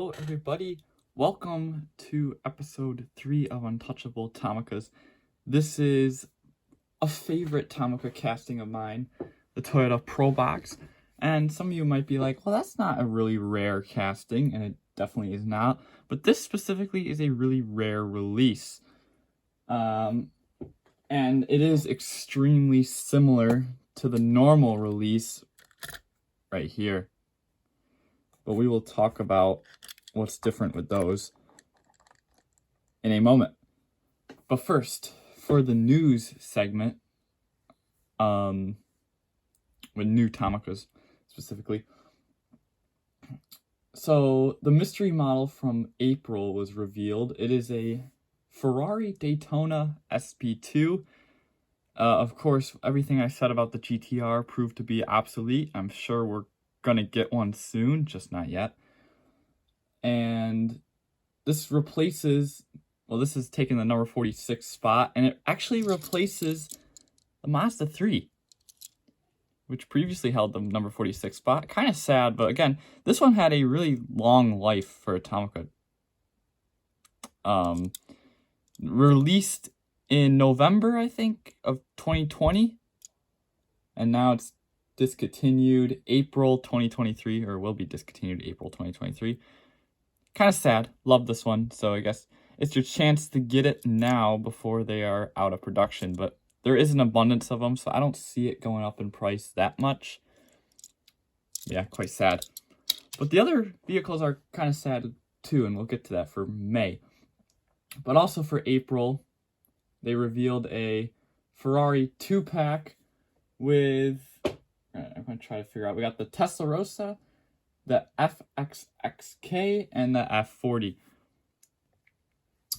Hello everybody, welcome to episode 3 of Untouchable Tomicas. This is a favorite Tomica casting of mine, the Toyota Probox, and some of you might be like, well, that's not a really rare casting, and it definitely is not, but this specifically is a really rare release. And it is extremely similar to the normal release right here. But we will talk about what's different with those in a moment. But first, for the news segment, with new Tomicas specifically. So the mystery model from April was revealed. It is a Ferrari Daytona SP2. Of course, everything I said about the GTR proved to be obsolete. I'm sure we're gonna get one soon, just not yet. And this replaces, well, this is taking the number 46 spot, and it actually replaces the Mazda 3, which previously held the number 46 spot. Kind of sad, but again, this one had a really long life for a Tomica. Released in November, I think, of 2020, and now it's discontinued April 2023, or will be discontinued April 2023. Kind of sad. Love this one, so I guess it's your chance to get it now before they are out of production, but there is an abundance of them, so I don't see it going up in price that much. Yeah, quite sad. But the other vehicles are kind of sad too, and we'll get to that for May. But also for April, they revealed a Ferrari 2-pack with, I'm going to try to figure out, we got the Testarossa, the FXXK, and the F40.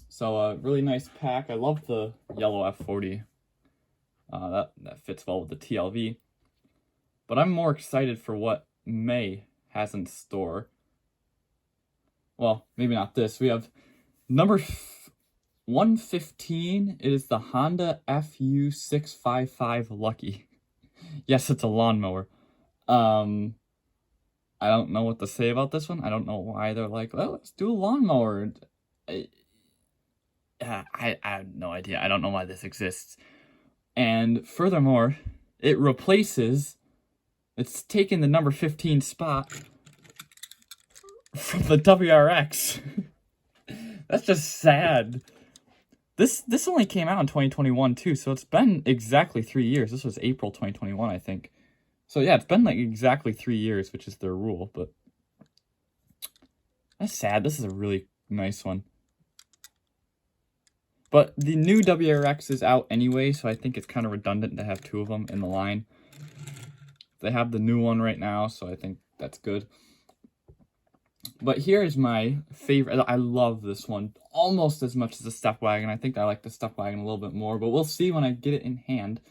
So a really nice pack. I love the yellow F40. That fits well with the TLV. But I'm more excited for what May has in store. Well, maybe not this. We have number 115. It is the Honda FU655 Lucky. Yes, it's a lawnmower. I don't know what to say about this one. I don't know why they're like, well, let's do a lawnmower. I have no idea. I don't know why this exists. And furthermore, it's taken the number 15 spot from the WRX. That's just sad. This only came out in 2021 too, so it's been exactly 3 years. This was April 2021, I think. So yeah, it's been like exactly 3 years, which is their rule, but that's sad. This is a really nice one. But the new WRX is out anyway, so I think it's kind of redundant to have two of them in the line. They have the new one right now, so I think that's good. But here is my favorite. I love this one almost as much as the Step Wagon. I think I like the Step Wagon a little bit more, but we'll see when I get it in hand.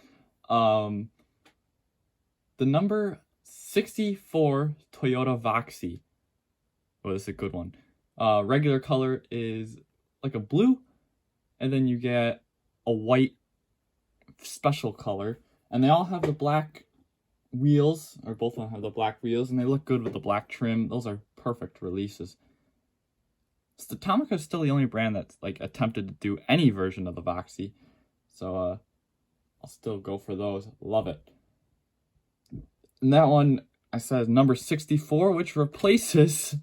The number 64 Toyota Voxy was a good one. Regular color is like a blue, and then you get a white special color, and they all have the black wheels, or both of them have the black wheels, and they look good with the black trim. Those are perfect releases. So Tomica is still the only brand that's like attempted to do any version of the Voxy, so I'll still go for those. Love it. And that one I said number 64, which replaces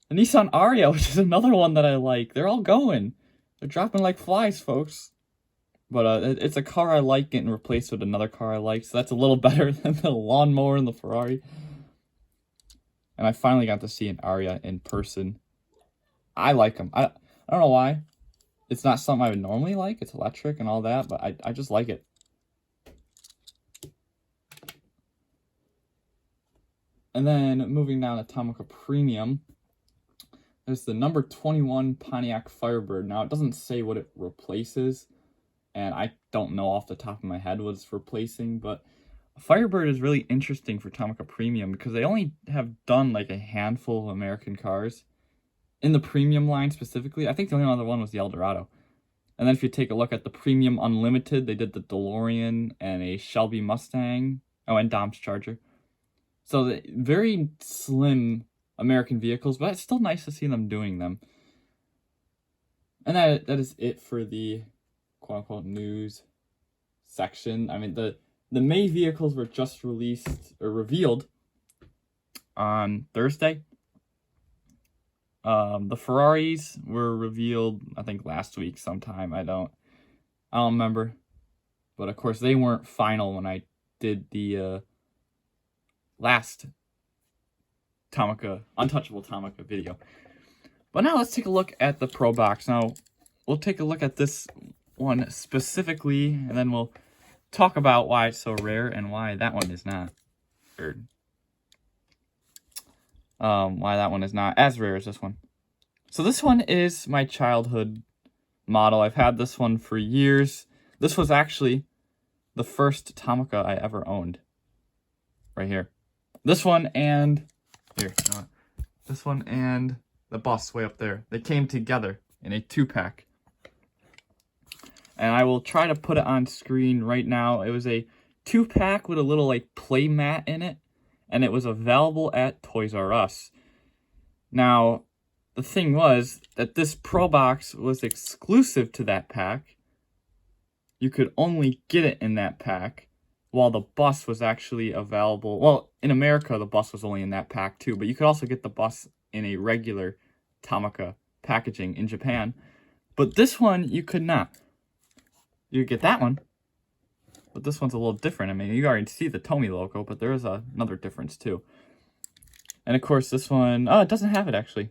the Nissan Ariya, which is another one that I like. They're all going. They're dropping like flies, folks. But it's a car I like getting replaced with another car I like, so that's a little better than the lawnmower and the Ferrari. And I finally got to see an Ariya in person. I like them. I don't know why. It's not something I would normally like. It's electric and all that, but I just like it. And then moving down to Tomica Premium, there's the number 21 Pontiac Firebird. Now, it doesn't say what it replaces, and I don't know off the top of my head what it's replacing, but Firebird is really interesting for Tomica Premium because they only have done like a handful of American cars. In the premium line specifically, I think the only other one was the Eldorado. And then if you take a look at the Premium Unlimited, they did the DeLorean and a Shelby Mustang. Oh, and Dom's Charger. So the very slim American vehicles, but it's still nice to see them doing them. And that is it for the quote-unquote news section. I mean, the May vehicles were just released or revealed on Thursday. The Ferraris were revealed, I think, last week sometime. I don't remember. But of course, they weren't final when I did the last Tomica, Untouchable Tomica video. But now let's take a look at the Probox. Now, we'll take a look at this one specifically, and then we'll talk about why it's so rare and why that one is not. Or, why that one is not as rare as this one. So this one is my childhood model. I've had this one for years. This was actually the first Tomica I ever owned. Right here. This one and... Here, you know what? This one and the bus way up there. They came together in a 2-pack. And I will try to put it on screen right now. It was a 2-pack with a little like play mat in it. And it was available at Toys R Us. Now, the thing was that this Probox was exclusive to that pack. You could only get it in that pack, while the bus was actually available. Well, in America, the bus was only in that pack too, but you could also get the bus in a regular Tomica packaging in Japan. But this one, you could not. You could get that one, but this one's a little different. I mean, you already see the Tomy logo, but there is another difference too. And of course, this one, oh, it doesn't have it actually.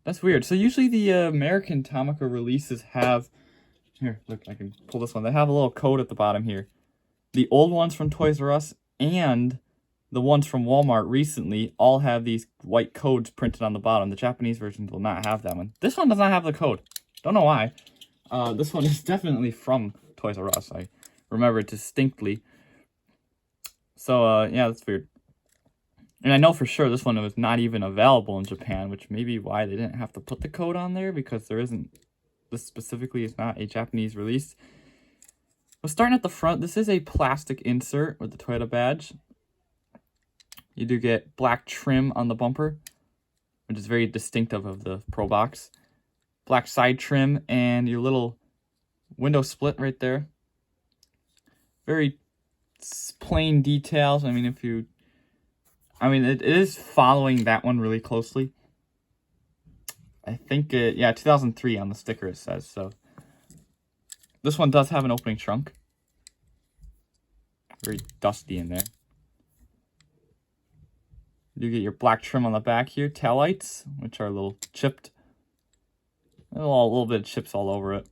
That's weird. So usually the American Tomica releases have, here, look, I can pull this one. They have a little code at the bottom here. The old ones from Toys R Us and the ones from Walmart recently all have these white codes printed on the bottom. The Japanese versions will not have that one. This one does not have the code. Don't know why. This one is definitely from Toys R Us. I remember it distinctly. So, yeah, that's weird. And I know for sure this one was not even available in Japan, which may be why they didn't have to put the code on there, because there isn't, this specifically is not a Japanese release. But starting at the front, this is a plastic insert with the Toyota badge. You do get black trim on the bumper, which is very distinctive of the Probox. Black side trim and your little window split right there. Very plain details. I mean, it is following that one really closely. I think, yeah, 2003 on the sticker it says, so. This one does have an opening trunk. Very dusty in there. You get your black trim on the back here. Taillights, which are a little chipped. A little bit of chips all over it.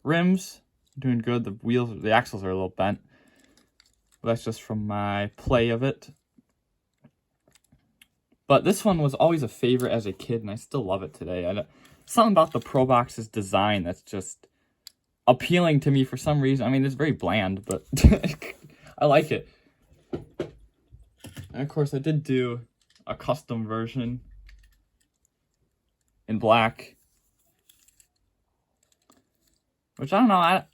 Rims, doing good. The wheels, the axles are a little bent. But that's just from my play of it. But this one was always a favorite as a kid, and I still love it today. Something about the Probox's design that's just appealing to me for some reason. I mean, it's very bland, but I like it. And of course, I did do a custom version in black, which I don't know,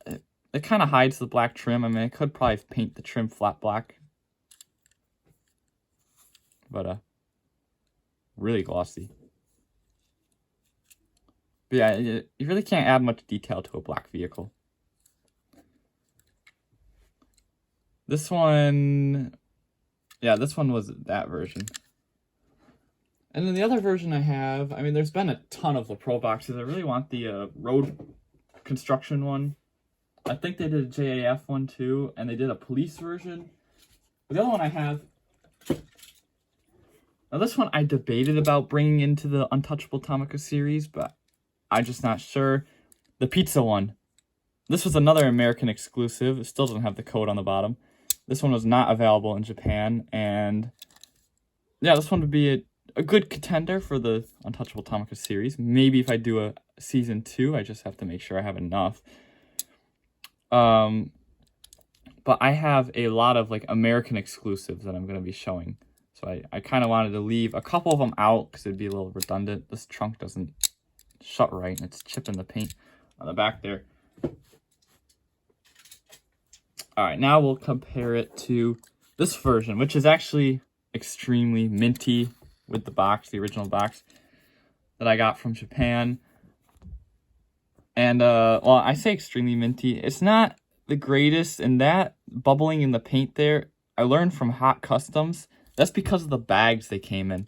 it kind of hides the black trim. I mean, I could probably paint the trim flat black, but really glossy. But yeah, you really can't add much detail to a black vehicle. This one, yeah, this one was that version. And then the other version I have, I mean, there's been a ton of the Proboxes. I really want the road construction one. I think they did a JAF one too, and they did a police version. But the other one I have, now this one I debated about bringing into the Untouchable Tomica series, but I'm just not sure. The pizza one. This was another American exclusive. It still doesn't have the code on the bottom. This one was not available in Japan, and yeah, this one would be a good contender for the Untouchable Tomica series. Maybe if I do a season 2, I just have to make sure I have enough. But I have a lot of like American exclusives that I'm going to be showing. So I kind of wanted to leave a couple of them out because it'd be a little redundant. This trunk doesn't shut right, and it's chipping the paint on the back there. All right, now we'll compare it to this version, which is actually extremely minty with the box, the original box that I got from Japan. And, well, I say extremely minty. It's not the greatest, and that bubbling in the paint there, I learned from Hot Customs. That's because of the bags they came in.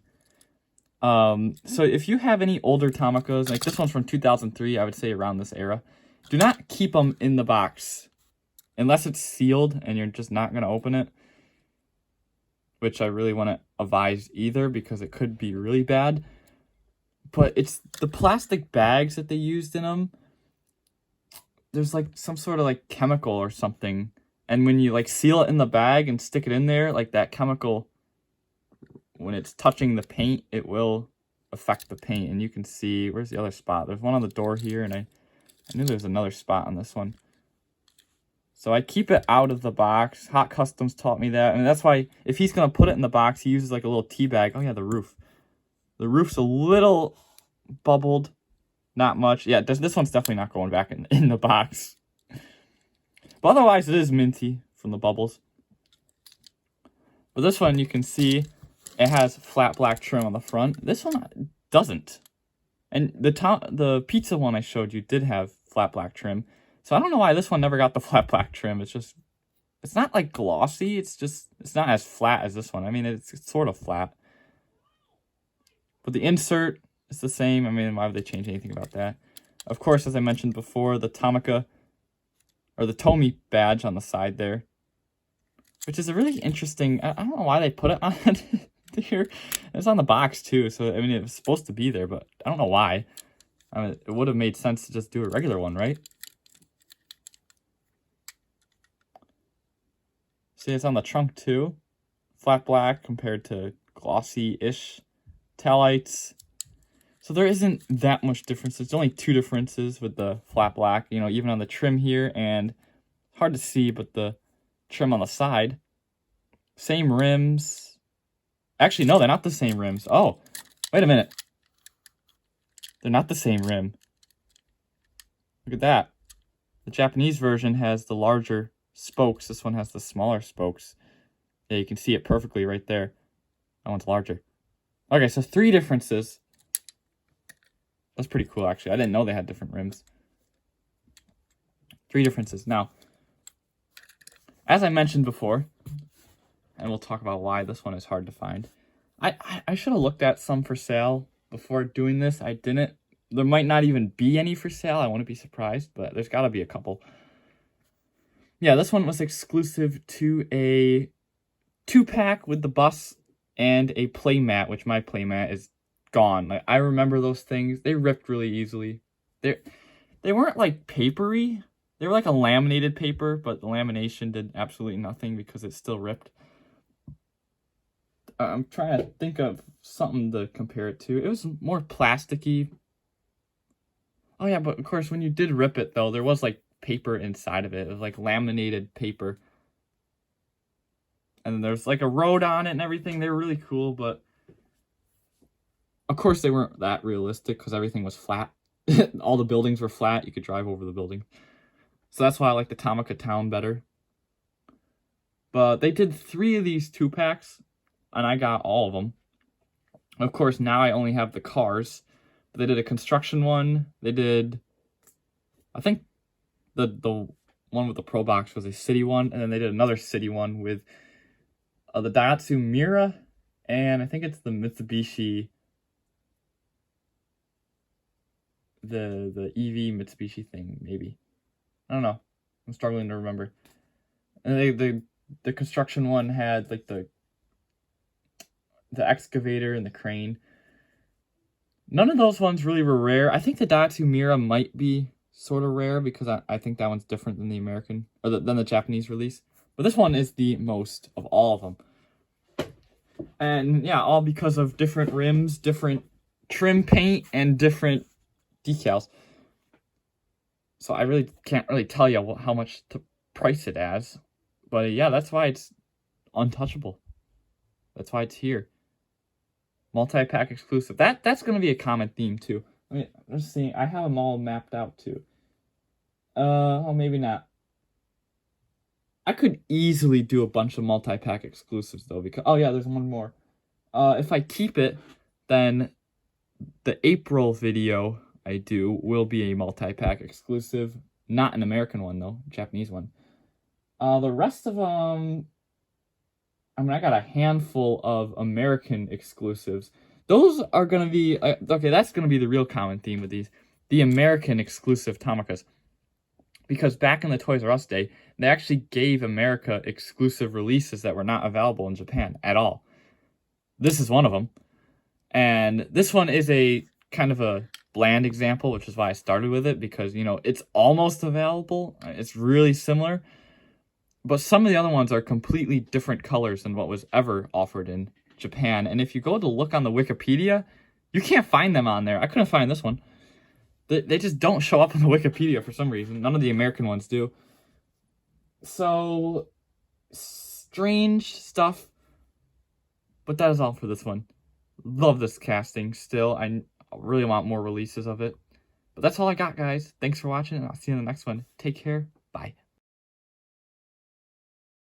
So if you have any older Tomicas, like this one's from 2003, I would say around this era, do not keep them in the box unless it's sealed and you're just not going to open it, which I really want to advise either because it could be really bad. But it's the plastic bags that they used in them. There's like some sort of like chemical or something, and when you like seal it in the bag and stick it in there, like that chemical, when it's touching the paint, it will affect the paint. And you can see, where's the other spot? There's one on the door here, and I knew there was another spot on this one. So I keep it out of the box. Hot Customs taught me that. And that's why if he's going to put it in the box, he uses like a little tea bag. Oh yeah, the roof. The roof's a little bubbled. Not much. Yeah, this one's definitely not going back in the box. But otherwise, it is minty from the bubbles. But this one, you can see it has flat black trim on the front. This one doesn't. And the pizza one I showed you did have flat black trim. So I don't know why this one never got the flat black trim. It's not like glossy. It's not as flat as this one. I mean, it's sort of flat. But the insert is the same. I mean, why would they change anything about that? Of course, as I mentioned before, the Tomica, or the Tomi badge on the side there, which is a really interesting, I don't know why they put it on here. It's on the box too, so I mean, it was supposed to be there, but I don't know why. I mean, it would have made sense to just do a regular one, right? See, it's on the trunk too. Flat black compared to glossy-ish tailites. So there isn't that much difference. There's only two differences with the flat black, you know, even on the trim here, and hard to see, but the trim on the side. Same rims. Actually, no, they're not the same rims. Oh, wait a minute. They're not the same rim. Look at that. The Japanese version has the larger spokes. This one has the smaller spokes. Yeah, you can see it perfectly right there. That one's larger. Okay, so three differences. That's pretty cool, actually. I didn't know they had different rims. Three differences. Now, as I mentioned before, and we'll talk about why this one is hard to find, I should have looked at some for sale before doing this. I didn't. There might not even be any for sale. I wouldn't be surprised, but there's got to be a couple. Yeah, this one was exclusive to a 2-pack with the bus and a playmat, which my playmat is gone. Like, I remember those things. They ripped really easily. They weren't like papery. They were like a laminated paper, but the lamination did absolutely nothing because it still ripped. I'm trying to think of something to compare it to. It was more plasticky. Oh yeah, but of course when you did rip it though, there was like paper inside of it. It was like laminated paper. And then there's like a road on it and everything. They were really cool, but of course they weren't that realistic because everything was flat. All the buildings were flat. You could drive over the building. So that's why I like the Tomica Town better. But they did 3 of these 2-packs, and I got all of them. Of course, now I only have the cars. But they did a construction one. They did, I think the one with the Probox was a city one, and then they did another city one with the Daihatsu Mira, and I think it's the Mitsubishi, the EV Mitsubishi thing, maybe. I don't know. I'm struggling to remember. And the construction one had like the excavator and the crane. None of those ones really were rare. I think the Daihatsu Mira might be sort of rare because I think that one's different than the American, or than the Japanese release. But this one is the most of all of them. And yeah, all because of different rims, different trim paint, and different decals. So I really can't really tell you how much to price it as. But yeah, that's why it's untouchable. That's why it's here. Multi-pack exclusive. That's going to be a common theme too. I mean, let's see. I have them all mapped out too. Oh, maybe not. I could easily do a bunch of multi-pack exclusives though, because oh yeah, there's one more. If I keep it, then the April video I do will be a multi-pack exclusive. Not an American one, though. Japanese one. The rest of them... I mean, I got a handful of American exclusives. Those are going to be... okay, that's going to be the real common theme with these. The American exclusive Tomicas. Because back in the Toys R Us day, they actually gave America exclusive releases that were not available in Japan at all. This is one of them. And this one is a kind of a bland example, which is why I started with it, because, you know, it's almost available. It's really similar. But some of the other ones are completely different colors than what was ever offered in Japan. And if you go to look on the Wikipedia, you can't find them on there. I couldn't find this one. They just don't show up on the Wikipedia for some reason. None of the American ones do. So, strange stuff. But that is all for this one. Love this casting still. I really want more releases of it. But that's all I got, guys. Thanks for watching, and I'll see you in the next one. Take care. Bye.